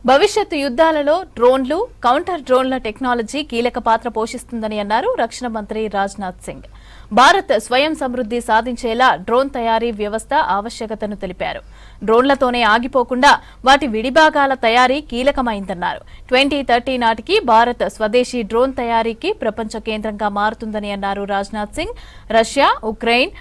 భవిష్యత్తు యుద్ధాలలో డ్రోన్లు, కౌంటర్ డ్రోన్ల టెక్నాలజీ కీలక పాత్ర పోషిస్తుందని అన్నారు రక్షణ మంత్రి రాజ్నాథ్ సింగ్. భారత్ స్వయం సమృద్ధి సాధించేలా డ్రోన్ తయారీ వ్యవస్థ ఆవశ్యకతను తెలిపారు. డ్రోన్లతోనే ఆగిపోకుండా వాటి విడిభాగాల తయారీ కీలకమైందన్నారు. 2030 నాటికి భారత్ స్వదేశీ డ్రోన్ తయారీకి ప్రపంచ కేంద్రంగా మారుతుందని అన్నారు Rajnath Singh. Russia, Ukraine,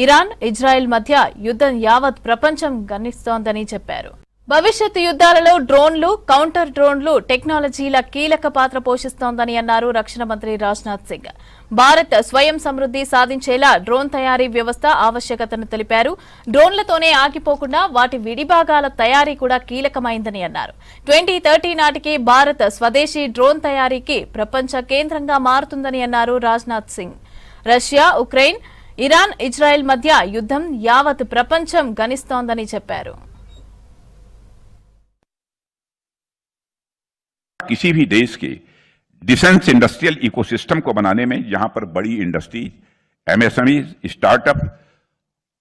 Iran, Israel మధ్య యుద్ధం యావత్ ప్రపంచం గమనిస్తోందని చెప్పారు. భవిష్యత్తు యుద్ధాలలో డ్రోన్లు, కౌంటర్ డ్రోన్లు టెక్నాలజీల కీలక పాత్ర పోషిస్తోందని అన్నారు రక్షణ మంత్రి రాజ్నాథ్ సింగ్. భారత్ స్వయం సమృద్ధి సాధించేలా డ్రోన్ తయారీ వ్యవస్థ ఆవశ్యకతను తెలిపారు. డ్రోన్లతోనే ఆగిపోకుండా వాటి విడిభాగాల తయారీ కూడా కీలకమైందని అన్నారు. 2030 నాటికి భారత్ స్వదేశీ డ్రోన్ తయారీకి ప్రపంచ కేంద్రంగా మారుతుందని అన్నారు Rajnath Singh. Russia, Ukraine, Iran, Israel మధ్య యుద్ధం యావత్ ప్రపంచం గమనిస్తోందని చెప్పారు. किसी भी देश के डिफेंस इंडस्ट्रियल इकोसिस्टम को बनाने में जहां पर बड़ी इंडस्ट्री, एमएसएमई, स्टार्टअप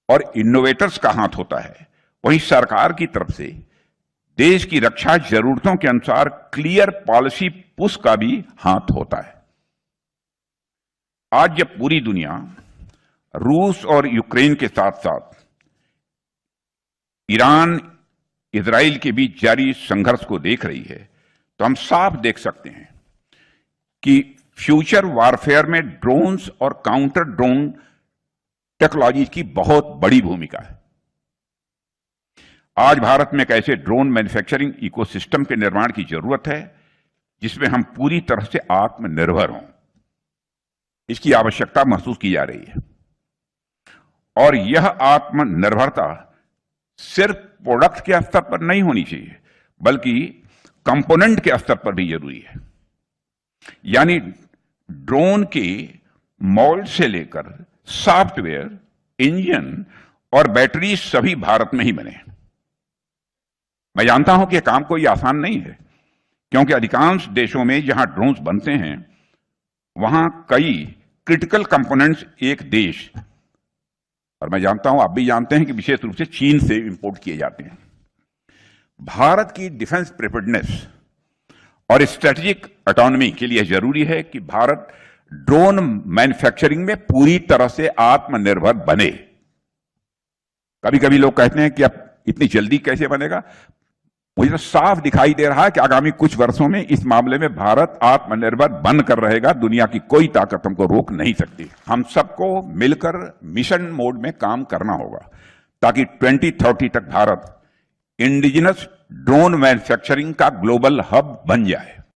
और इनोवेटर्स का हाथ होता है, वहीं सरकार की तरफ से देश की रक्षा जरूरतों के अनुसार क्लियर पॉलिसी पुश का भी हाथ होता है। आज जब पूरी दुनिया रूस और यूक्रेन के साथ साथ ईरान, इजराइल के बीच जारी संघर्ष को देख रही है, तो हम साफ देख सकते हैं कि फ्यूचर वारफेयर में ड्रोन्स और काउंटर ड्रोन टेक्नोलॉजी की बहुत बड़ी भूमिका है। आज भारत में एक ऐसे ड्रोन मैन्युफैक्चरिंग इकोसिस्टम के निर्माण की जरूरत है जिसमें हम पूरी तरह से आत्मनिर्भर हों। इसकी आवश्यकता महसूस की जा रही है और यह आत्मनिर्भरता सिर्फ प्रोडक्ट के स्तर पर नहीं होनी चाहिए, बल्कि कंपोनेंट के स्तर पर भी जरूरी है। यानी ड्रोन के मॉल्ड से लेकर सॉफ्टवेयर, इंजन और बैटरी सभी भारत में ही बने। मैं जानता हूं कि यह काम कोई आसान नहीं है, क्योंकि अधिकांश देशों में जहां ड्रोन्स बनते हैं वहां कई क्रिटिकल कंपोनेंट्स एक देश, और मैं जानता हूं, आप भी जानते हैं कि विशेष रूप से चीन से इंपोर्ट किए जाते हैं। भारत की डिफेंस प्रिपेयर्डनेस और स्ट्रेटेजिक ऑटोनॉमी के लिए जरूरी है कि भारत ड्रोन मैन्युफैक्चरिंग में पूरी तरह से आत्मनिर्भर बने। कभी कभी लोग कहते हैं कि अब इतनी जल्दी कैसे बनेगा। मुझे तो साफ दिखाई दे रहा है कि आगामी कुछ वर्षों में इस मामले में भारत आत्मनिर्भर बनकर रहेगा। दुनिया की कोई ताकत हमको रोक नहीं सकती। हम सबको मिलकर मिशन मोड में काम करना होगा ताकि 2030 तक भारत इंडिजिनस ड्रोन मैन्युफैक्चरिंग का ग्लोबल हब बन जाए।